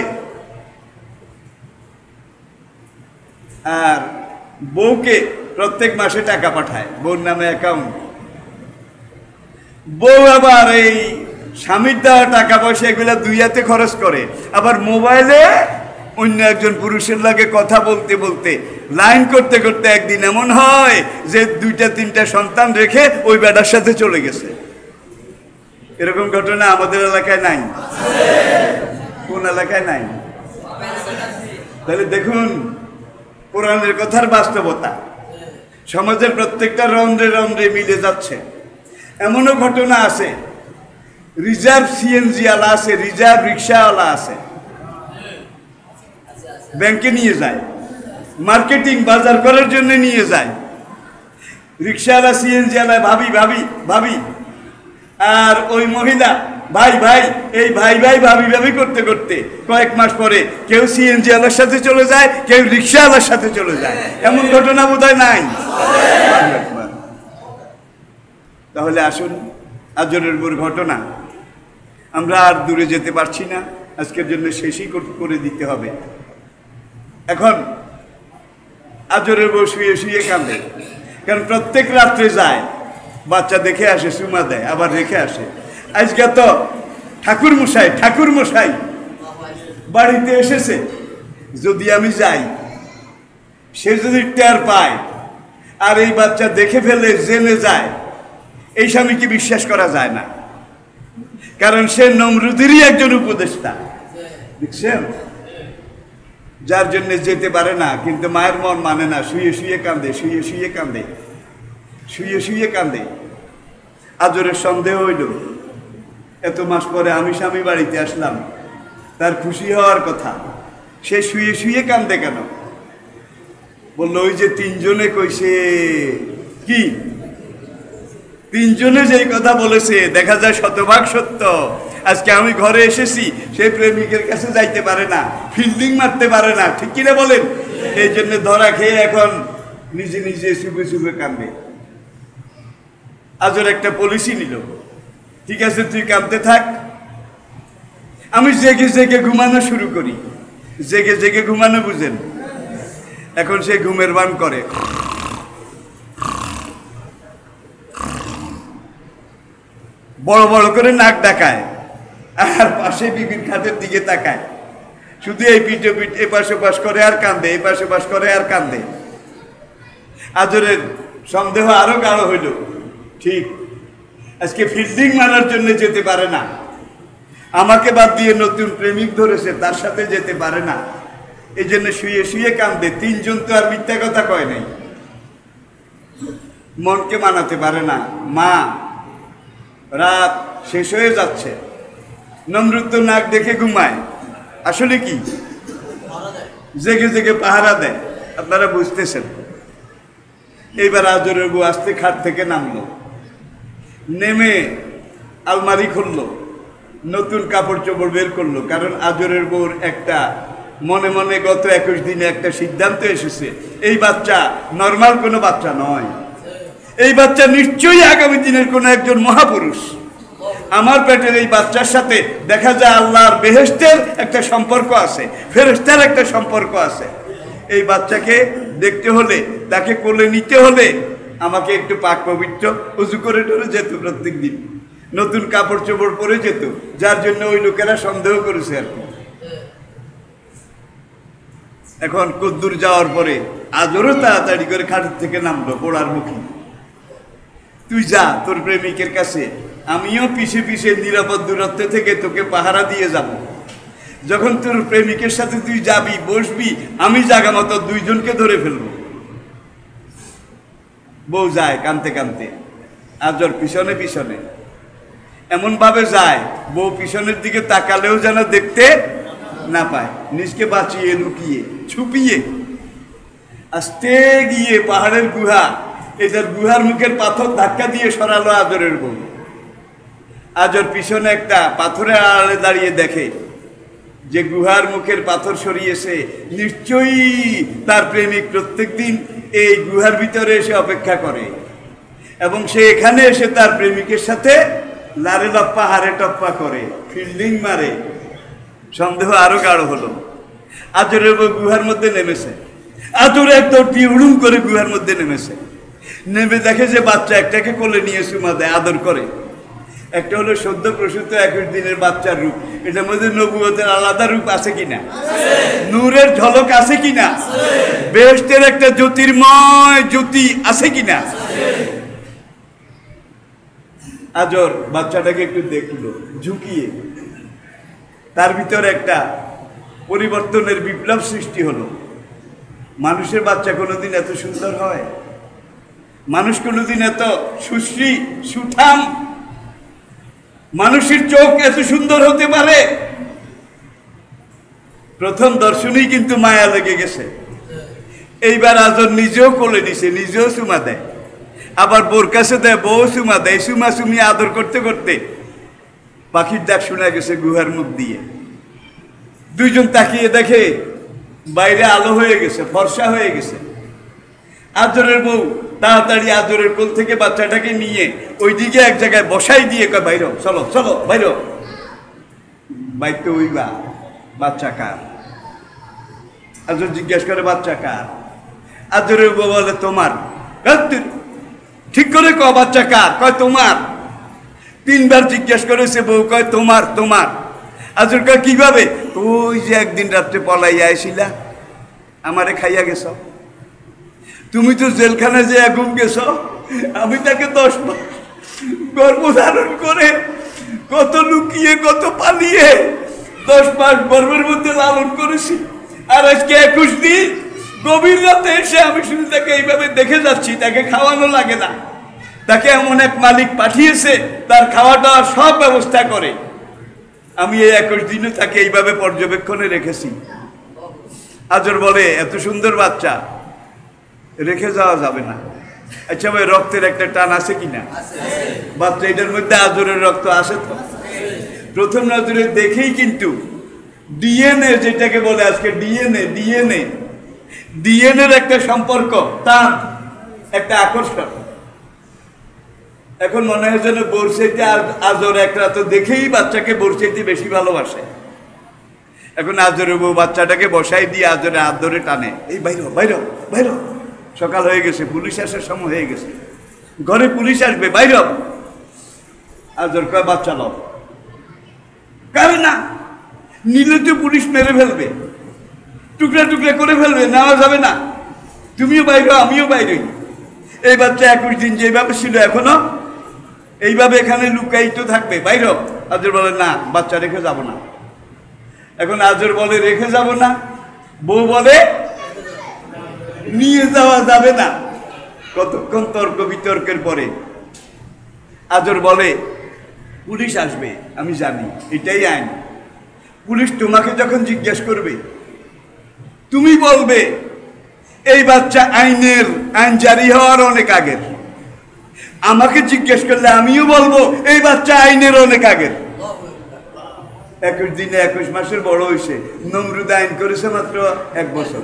আর বউকে প্রত্যেক মাসে টাকা পাঠায়, বউর নামে অ্যাকাউন্ট। বউ আবার এই স্বামীর দেওয়া টাকা পয়সা এগুলা 2 হাতে খরচ করে, আবার মোবাইলে অন্য একজন পুরুষের লাগে কথা বলতে বলতে, লাইন করতে করতে একদিন এমন হয় যে 2-3টা সন্তান রেখে ওই বেটার সাথে চলে গেছে। এরকম ঘটনা আমাদের এলাকায় নাই? কোন এলাকায় নাই? তাহলে দেখুন কোরআনের কথার বাস্তবতা সমাজের প্রত্যেকটা রন্ধ্রে রন্ধ্রে মিলে যাচ্ছে। এমনও ঘটনা আছে, রিজার্ভ সিএনজি আলা আছে, রিজার্ভ রিক্সাওয়ালা আছে, ব্যাংকে নিয়ে যায়, মার্কেটিং বাজার করার জন্য নিয়ে যায়। রিক্সাওয়ালা সিএনজি আলা ভাবি ভাবি ভাবি, আর ওই মহিলা ভাই ভাই, এই ভাই ভাই ভাবি ভাবি করতে করতে কয়েক মাস পরে কেউ সিএনজি আলার সাথে চলে যায়, কেউ রিক্সাওয়ালার সাথে চলে যায়। এমন ঘটনা বোধহয় নাই। তাহলে আসুন, আজরের বউর ঘটনা আমরা আর দূরে যেতে পারছি না, আজকের জন্য শেষই করে দিতে হবে। এখন আজরের বউ শুয়ে শুয়ে কাঁদে, কারণ প্রত্যেক রাত্রে যায়, বাচ্চা দেখে আসে, চুমা দেয়, আবার রেখে আসে। আজকে তো ঠাকুর মশাই বাড়িতে এসেছে, যদি আমি যাই, সে যদি টের পায় আর এই বাচ্চা দেখে ফেলে, জেনে যায়, এই স্বামীকে বিশ্বাস করা যায় না, কারণ সে নমরুদেরই একজন উপদেষ্টা। দেখছেন, যার জন্য যেতে পারে না, কিন্তু মায়ের মন মানে না, শুয়ে শুয়ে কাঁদে, শুয়ে শুয়ে কাঁদে, শুয়ে শুয়ে কাঁদে। আজরের সন্দেহ হইল, এত মাস পরে আমি স্বামী বাড়িতে আসলাম, তার খুশি হওয়ার কথা, সে শুয়ে শুয়ে কান্দে কেন? বললো ওই যে তিনজনে কইছে। কি? তিনজনে যেই কথা বলেছে দেখা যায় শতভাগ সত্য। আজকে আমি ঘরে এসেছি, সেই প্রেমিকের কাছে যাইতে পারে না, ফিল্ডিং মারতে পারে না, ঠিক কিনা বলেন? এই জন্য ধরা খেয়ে এখন নিজে নিজে চুপে চুপে কান্দে। আজর একটা পলিসি নিল, ঠিক আছে তুই কাঁদতে থাক, আমি জেগে জেগে ঘুমানো শুরু করি। জেগে জেগে ঘুমানো বুঝেন? এখন সে ঘুমের ভান করে, বড় বড় করে নাক ডাকায়, আর পাশে বিবির খাটের দিকে তাকায়, শুধু এই পিঠে পিঠ এপাশ ওপাশ করে আর কান্দে, এপাশ ওপাশ করে আর কান্দে। আজরের সন্দেহ আরো গাঢ় হইল, ঠিক আজকে ফিল্ডিং মারার জন্য যেতে পারে না, আমাকে বাদ দিয়ে নতুন প্রেমিক ধরেছে, তার সাথে যেতে পারে না, এই জন্য শুয়ে শুয়ে কান্দে। তিনজন তো আর মিথ্যা কথা কয় নাই, মনকে মানাতে পারে না। মা, রাত শেষ হয়ে যাচ্ছে, নমরুদ তো নাক দেখে ঘুমায়, আসলে কি জেগে জেগে পাহারা দেয়, আপনারা বুঝতেছেন। এইবার আজরের বউ আস্তে খাট থেকে নামলো, নেমে আলমারি খুললো, নতুন কাপড় চোপড় বের করলো। কারণ আজরের বউর একটা মনে মনে গত 21 দিনে একটা সিদ্ধান্ত এসেছে, এই বাচ্চা নর্মাল কোনো বাচ্চা নয়, এই বাচ্চা নিশ্চয়ই আগামী দিনের কোনো একজন মহাপুরুষ। আমার পেটের এই বাচ্চার সাথে দেখা যায় আল্লাহর বেহেশতের একটা সম্পর্ক আছে, ফেরেশতার একটা সম্পর্ক আছে। এই বাচ্চাকে দেখতে হলে, তাকে কোলে নিতে হলে আমাকে একটু পাক পবিত্র উজু করে টরে যেত, প্রত্যেক দিন নতুন কাপড় চোপড় পরে যেত, যার জন্য ওই লোকেরা সন্দেহ করেছে আর কি। এখন কদ্দুর যাওয়ার পরে আজরও তাড়াতাড়ি করে খাটের থেকে নামলো, পোড়ার মুখী, তুই যা তোর প্রেমিকের কাছে, আমিও পিছে পিছে নিরাপদ দূরত্বে থেকে তোকে পাহারা দিয়ে যাব। যখন তোর প্রেমিকের সাথে তুই যাবি, বসবি, আমি জাগা মতো দুইজনকে ধরে ফেলবো। বউ যায় কানতে কানতে, আজর পিছনে পিছনে, এমন ভাবে যায় বউ পিছনের দিকে তাকালেও যেন দেখতে না পায়, নিজকে বাঁচিয়ে লুকিয়ে ছুপিয়ে আস্তে গিয়ে পাহাড়ের গুহা, এটার গুহার মুখের পাথর ধাক্কা দিয়ে সরালো আজরের বউ। আজর পিছনে একটা পাথরের আড়ালে দাঁড়িয়ে দেখে যে গুহার মুখের পাথর সরিয়েছে, নিশ্চয়ই তার প্রেমিক প্রত্যেকদিন এই গুহার ভিতরে এসে অপেক্ষা করে, এবং সে এখানে এসে তার প্রেমিকের সাথে লারে লপ্পা হারে টপ্পা করে, ফিল্ডিং মারে। সন্দেহ আরো গাঢ় হলো। আজরের বউ গুহার মধ্যে নেমেছে, আজর একদম উড়ুম করে গুহার মধ্যে নেমেছে, নেমে দেখে যে বাচ্চা একটাকে কোলে নিয়ে চুমা দেয়, আদর করে। একটা হলো সদ্য প্রসূত 21 দিনের বাচ্চার রূপ, এটার মধ্যে নবুয়তের আলাদা রূপ আছে কিনা, নূরের ঝলক আছে কিনা, বেহেশতের একটা জ্যোতির্ময় জ্যোতি আছে কিনা। আজর বাচ্চাটাকে একটু দেখলো ঝুঁকিয়ে, তার ভিতরে একটা পরিবর্তনের বিপ্লব সৃষ্টি হলো। মানুষের বাচ্চা কোনোদিন এত সুন্দর হয়? মানুষ কোনোদিন এত সুশ্রী সুঠাম, মানুষের চোখ এত সুন্দর হতে পারে? প্রথম দর্শনেই কিন্তু মায়া লেগে গেছে। এইবার আজর নিজেও কোলে নিছে, নিজেও চুমা দেয়, আবার বোর কাছে দেয়, বউ চুমা দেয়। চুমা চুমি আদর করতে করতে পাখির ডাক শোনা গেছে গুহার মুখ দিয়ে। দুইজন তাকিয়ে দেখে বাইরে আলো হয়ে গেছে, ফর্সা হয়ে গেছে। আজরের বউ তাড়াতাড়ি আজরের কোল থেকে বাচ্চাটাকে নিয়ে ওইদিকে এক জায়গায় বসাই দিয়ে কয়, বাইর চলো চলো বাইর। বাইতে ওইবা, বাচ্চা কার? আজর জিজ্ঞেস করে, বাচ্চা কার? আজরের বউ বলে, তোমার। ঠিক করে ক, বাচ্চা কার? কয় তোমার। 3 বার জিজ্ঞেস করেছে বউ, কয় তোমার তোমার। আজর কয় কিভাবে? ওই যে একদিন রাত্রে পলাইয়া আইছিলা, আমারে খাইয়া গেছ, তুমি তো জেলখানায় যে ঘুম গেছ, আমি তাকে 10 মাস গর্ভধারণ করে কত লুকিয়ে কত পালিয়ে 10 মাস গর্ভের মধ্যে লালন করেছি, আর আজকে 21 দিন গভীর রাতে এসে আমি শুধু তাকে এইভাবে দেখে যাচ্ছি। তাকে খাওয়ানো লাগে না, তাকে এমন এক মালিক পাঠিয়েছে তার খাওয়াটা সব ব্যবস্থা করে। আমি এই 21 দিনও তাকে এইভাবে পর্যবেক্ষণে রেখেছি। আজর বলে এত সুন্দর বাচ্চা রেখে যাওয়া যাবে না। আচ্ছা ভাই, রক্তের একটা টান আছে কিনা? বাচ্চা এটার মধ্যে আজরের রক্ত আছে তো? প্রথম নজরে দেখেই কিন্তু ডিএনএ যেটাকে বলে আজকে ডিএনএর একটা সম্পর্ক, টান, একটা আকর্ষণ। এখন মনে হয় যেন বর্ষাইতে আজর একরা তো দেখেই বাচ্চাকে বর্ষাইতে বেশি ভালোবাসে। এখন আজরের বউ বাচ্চাটাকে বসাই দিয়ে আজরে হাত ধরে টানে, এই বাইর, সকাল হয়ে গেছে, পুলিশ আসার সময় হয়ে গেছে, ঘরে পুলিশ আসবে, বাইর। আজর কয় বাচ্চা লও, কারে না নিলে তো পুলিশ মেরে ফেলবে, টুকরা টুকরা করে ফেলবে, নেওয়া যাবে না, তুমিও বাইর, আমিও বাইরই। এই বাচ্চা 21 দিন যেভাবে ছিল এখনো এইভাবে এখানে লুকায়িত থাকবে, বাইর। আজর বলে না, বাচ্চা রেখে যাব না। এখন আজর বলে রেখে যাব না, বউ বলে নিয়ে যাওয়া যাবে না। কতক্ষণ তর্ক বিতর্কের পরে আজর বলে পুলিশ আসবে, আমি জানি, এটাই আইন। পুলিশ তোমাকে যখন জিজ্ঞেস করবে তুমি বলবে এই বাচ্চা আইন জারি হওয়ার অনেক আগের। আমাকে জিজ্ঞেস করলে আমিও বলবো এই বাচ্চা আইনের অনেক আগের। 21 দিনে 21 মাসের বড় হয়েছে। নমরুদ আইন করেছে মাত্র 1 বছর,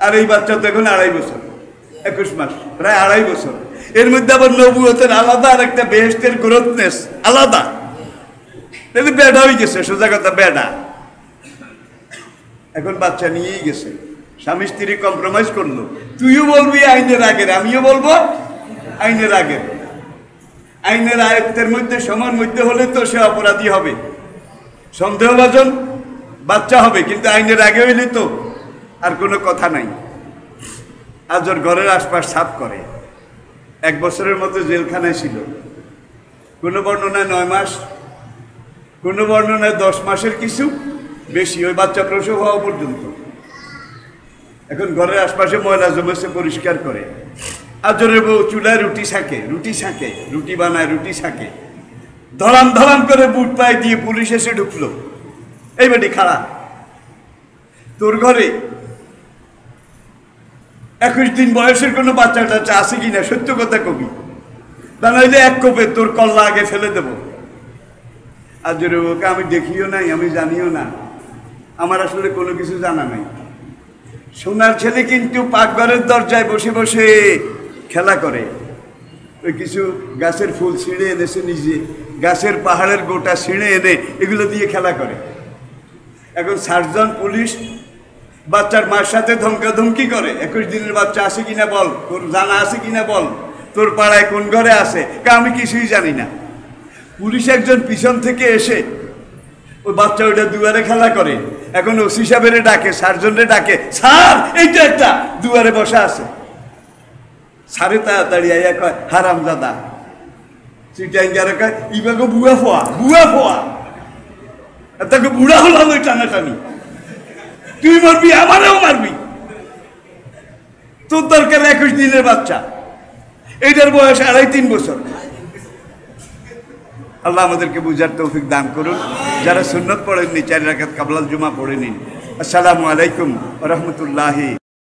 আর এই বাচ্চা তো এখন 2.5 বছর, 21 মাস, প্রায় 2.5 বছর। এর মধ্যে আবার নবুয়তের আলাদা আর একটা বেহেশতের গ্রোথনেস আলাদা। তাহলে বেডা হয়ে গেছে, সোজা কথা বেডা। এখন বাচ্চা নিয়েই গেছে, স্বামী স্ত্রী কম্প্রোমাইজ করলো, তুইও বলবি আইনের আগের, আমিও বলবো আইনের আগের। আইনের আয়ত্তের মধ্যে সময়ের মধ্যে হলে তো সে অপরাধী হবে, সন্দেহভাজন বাচ্চা হবে, কিন্তু আইনের আগে হইলে তো আর কোনো কথা নাই। আজর ঘরের আশপাশ সাফ করে, 1 বছরের মতো জেলখানায় ছিল। কোনো বর্ণনায় 9 মাস, কোনো বর্ণনায় 10 মাসের কিছু বেশি, ওই বাচ্চা প্রসব হওয়া পর্যন্ত। এখন ঘরের আশপাশে ময়লা জমেছে, পরিষ্কার করে। আজরের বউ চুলায় রুটি ছাঁকে, রুটি বানায়, রুটি ছাঁকে। ধরাম করে বুট পায়ে দিয়ে পুলিশ এসে ঢুকলো, এই বেটি খাড়া, তোর ঘরে 21 দিন বয়সের কোনো বাচ্চা টাচ্চা আছে কিনা, সত্য কথা কবি, তা নইলে 1 কোপে তোর কল্লা আগে ফেলে দেব। আজরের বউকে আমি দেখিও নাই, আমি জানিও না, আমার আসলে কোনো কিছু জানা নাই। সোনার ছেলে কিন্তু পাকঘরের দরজায় বসে বসে খেলা করে, ওই কিছু গাছের ফুল ছিঁড়ে এনেছে, নিজে গাছের পাহাড়ের গোটা ছিঁড়ে এনে এগুলো দিয়ে খেলা করে। এখন সার্জন পুলিশ বাচ্চার মার সাথে ধমকাধমকি করে, 21 দিনের বাচ্চা আছে কিনা বল, তোর জানা আছে কিনা বল, তোর পাড়ায় কোন ঘরে আছে, আমি কিছুই জানি না। পুলিশ একজন পিছন থেকে এসে ওই বাচ্চা ওইটা দুয়ারে খেলা করে। এখন ওসি সাহেবের ডাকে, সার্জনরে ডাকে, স্যার এইটা একটা দুয়ারে বসা আছে। সারে তাড়াতাড়ি আইয়া কয় হারাম দাদা, চিটাঙ্গারে কয় ইবাকে বুয়া ফোয়া, তাকে বুড়া হলাম ওই টানাটানি, তুই মারবি আমারেও মারবি, তোর দরকার 21 দিনের বাচ্চা, এইটার বয়স 2.5-3 বছর। আল্লাহ আমাদেরকে বুঝার তৌফিক দান করুন। যারা সুন্নত পড়েননি 4 রাকাত কাবলাল জুমা পড়ে নিন। আসসালামু আলাইকুম ওয়া রাহমাতুল্লাহি।